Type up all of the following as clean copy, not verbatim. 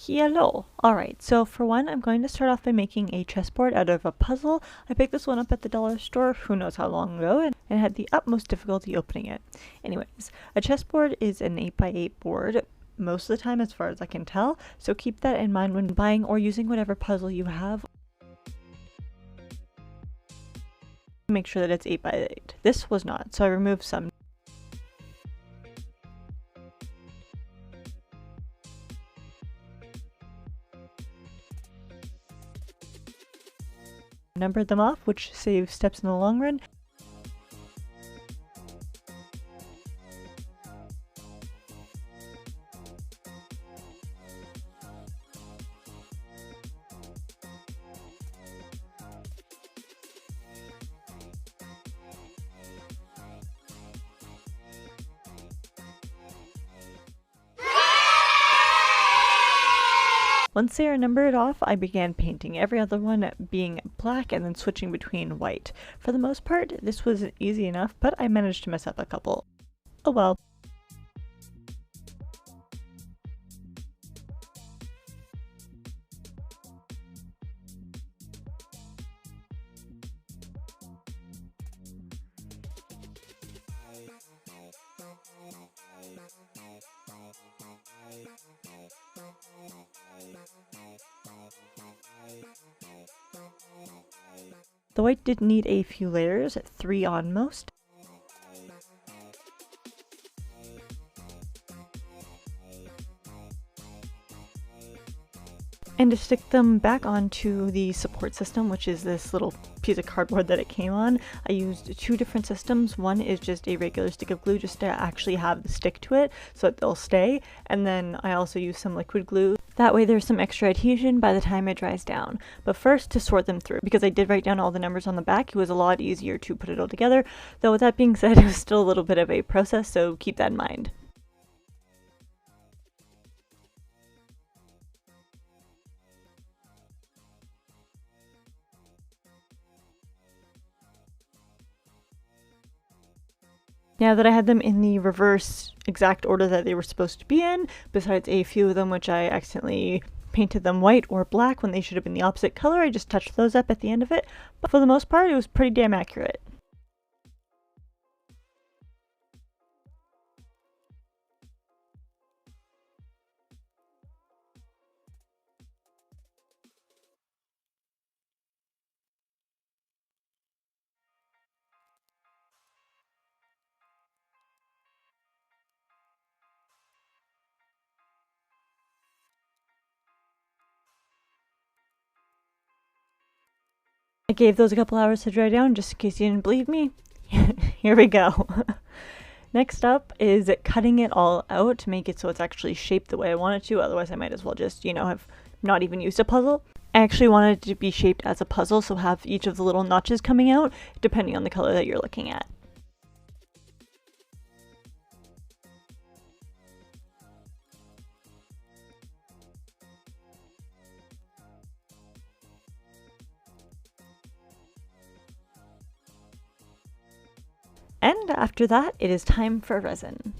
Hello! Alright, so for one, I'm going to start off by making a chessboard out of a puzzle. I picked this one up at the dollar store, who knows how long ago, and had the utmost difficulty opening it. Anyways, a chessboard is an 8x8 board, most of the time as far as I can tell, so keep that in mind when buying or using whatever puzzle you have. Make sure that it's 8x8. This was not, so I removed some. Numbered them off, which saves steps in the long run. Once they are numbered off, I began painting, every other one being black and then switching between white. For the most part, this was easy enough, but I managed to mess up a couple. Oh well. The white did need a few layers, 3 on most. And to stick them back onto the support system, which is this little piece of cardboard that it came on, I used 2 different systems. One is just a regular stick of glue just to actually have the stick to it so that they'll stay, and then I also used some liquid glue. That way there's some extra adhesion by the time it dries down. But first, to sort them through, because I did write down all the numbers on the back, it was a lot easier to put it all together. Though with that being said, it was still a little bit of a process, so keep that in mind. Now that I had them in the reverse exact order that they were supposed to be in, besides a few of them which I accidentally painted them white or black when they should have been the opposite color, I just touched those up at the end of it, but for the most part it was pretty damn accurate. I gave those a couple hours to dry down just in case you didn't believe me. Here we go. Next up is cutting it all out to make it so it's actually shaped the way I want it to, otherwise I might as well just, have not even used a puzzle. I actually wanted it to be shaped as a puzzle, so have each of the little notches coming out, depending on the color that you're looking at. And after that, it is time for resin.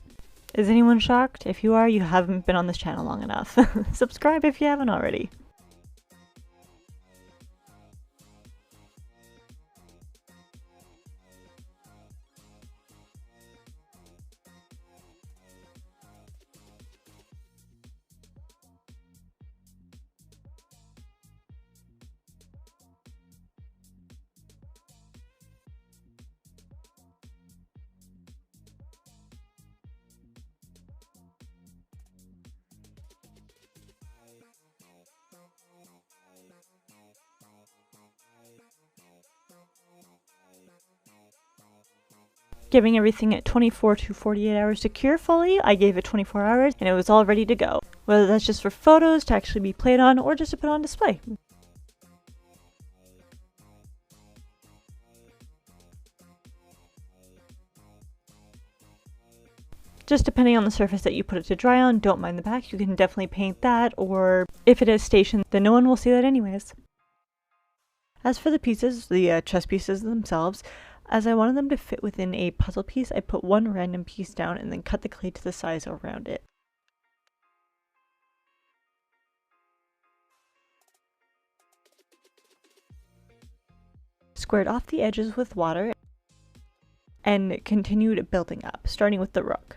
Is anyone shocked? If you are, you haven't been on this channel long enough. Subscribe if you haven't already. Giving everything at 24 to 48 hours to cure fully, I gave it 24 hours and it was all ready to go. Whether that's just for photos, to actually be played on, or just to put on display. Just depending on the surface that you put it to dry on, don't mind the back, you can definitely paint that, or if it is stationed, then no one will see that anyways. As for the pieces, the chess pieces themselves, as I wanted them to fit within a puzzle piece, I put one random piece down and then cut the clay to the size around it. squared off the edges with water and continued building up, starting with the rook.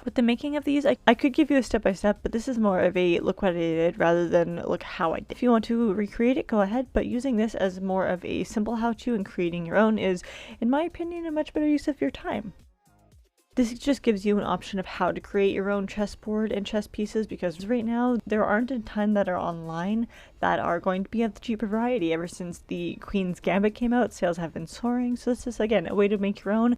With the making of these, I could give you a step-by-step, but this is more of a look what I did rather than look how I did. If you want to recreate it, go ahead, but using this as more of a simple how-to and creating your own is, in my opinion, a much better use of your time. This just gives you an option of how to create your own chessboard and chess pieces, because right now there aren't a ton that are online that are going to be of the cheaper variety. Ever since the Queen's Gambit came out, sales have been soaring, so this is again a way to make your own.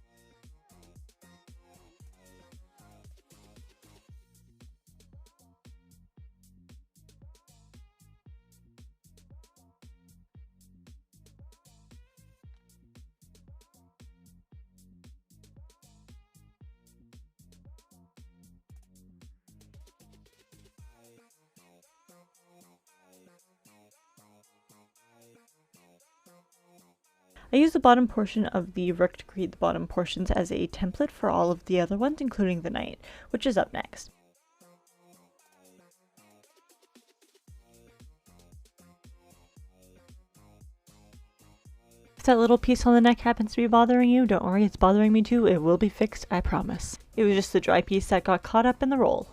I use the bottom portion of the rook to create the bottom portions as a template for all of the other ones, including the knight, which is up next. If that little piece on the neck happens to be bothering you, don't worry, it's bothering me too. It will be fixed, I promise. It was just the dry piece that got caught up in the roll.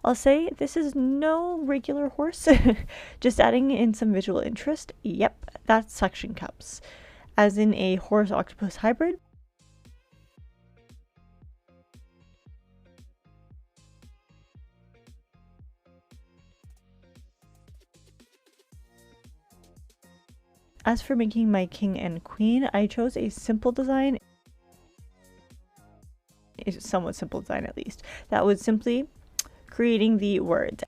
I'll say this is no regular horse, just adding in some visual interest. Yep, that's suction cups, as in a horse octopus hybrid. As for making my king and queen, I chose a simple design, a somewhat simple design at least, that was simply creating the words.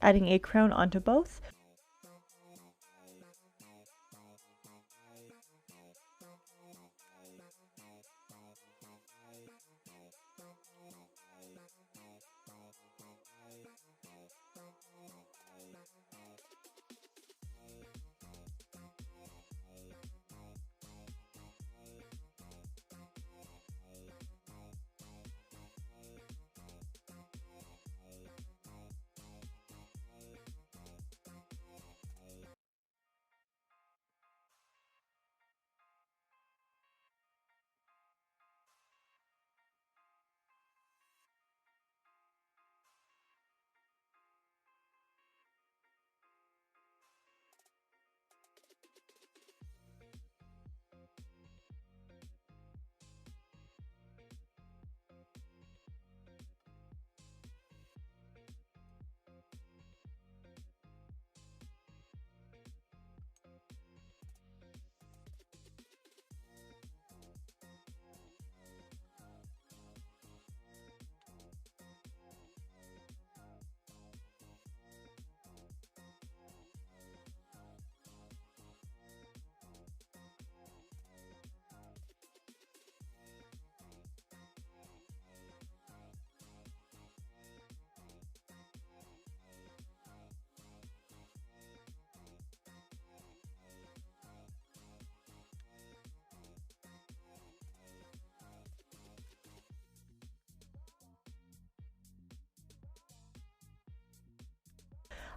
Adding a crown onto both.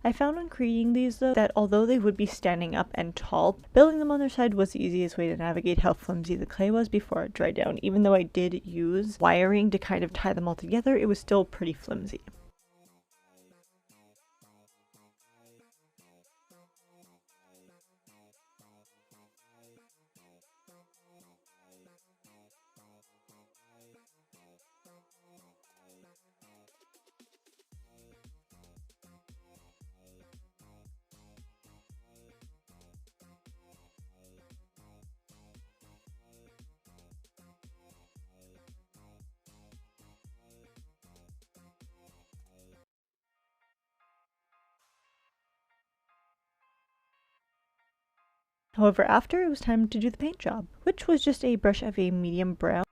I found when creating these though that although they would be standing up and tall, building them on their side was the easiest way to navigate how flimsy the clay was before it dried down. Even though I did use wiring to kind of tie them all together, it was still pretty flimsy. However, after it was time to do the paint job, which was just a brush of a medium brown.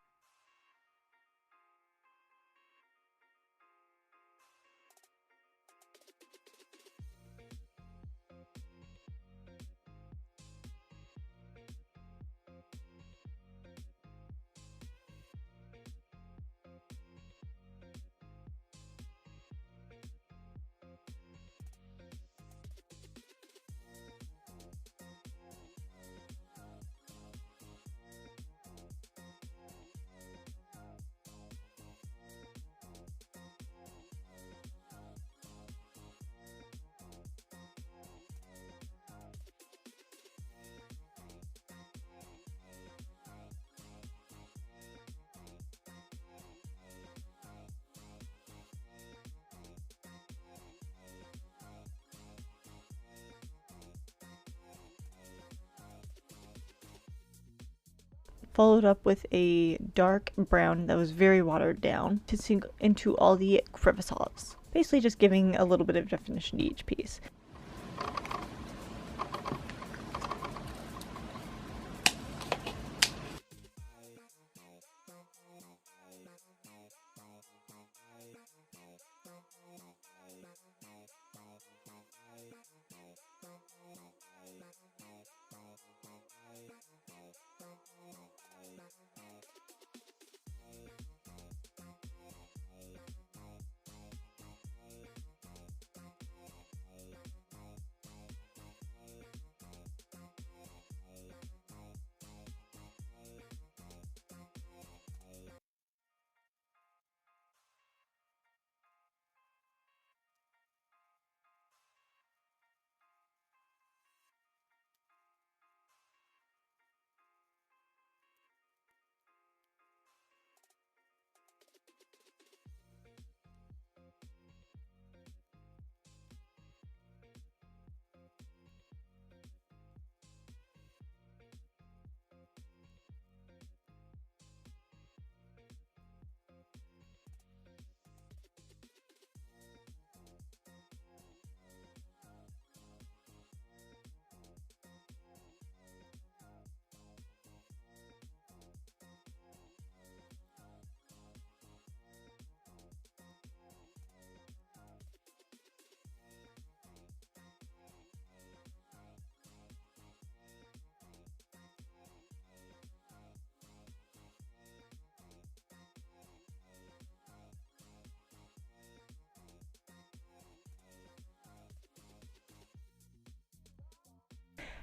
Followed up with a dark brown that was very watered down to sink into all the crevices, basically just giving a little bit of definition to each piece.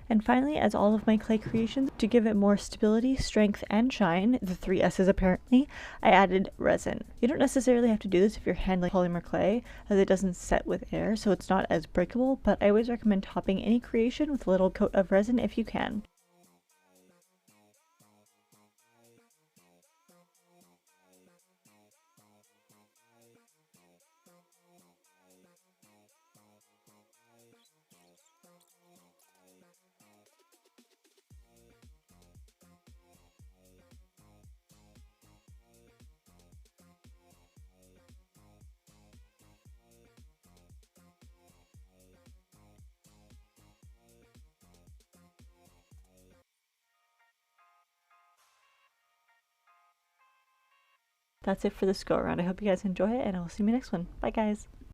And finally, as all of my clay creations, to give it more stability, strength, and shine, the 3 S's apparently, I added resin. You don't necessarily have to do this if you're handling polymer clay, as it doesn't set with air, so it's not as breakable, but I always recommend topping any creation with a little coat of resin if you can. That's it for this go around. I hope you guys enjoy it, and I'll see you in the next one. Bye, guys.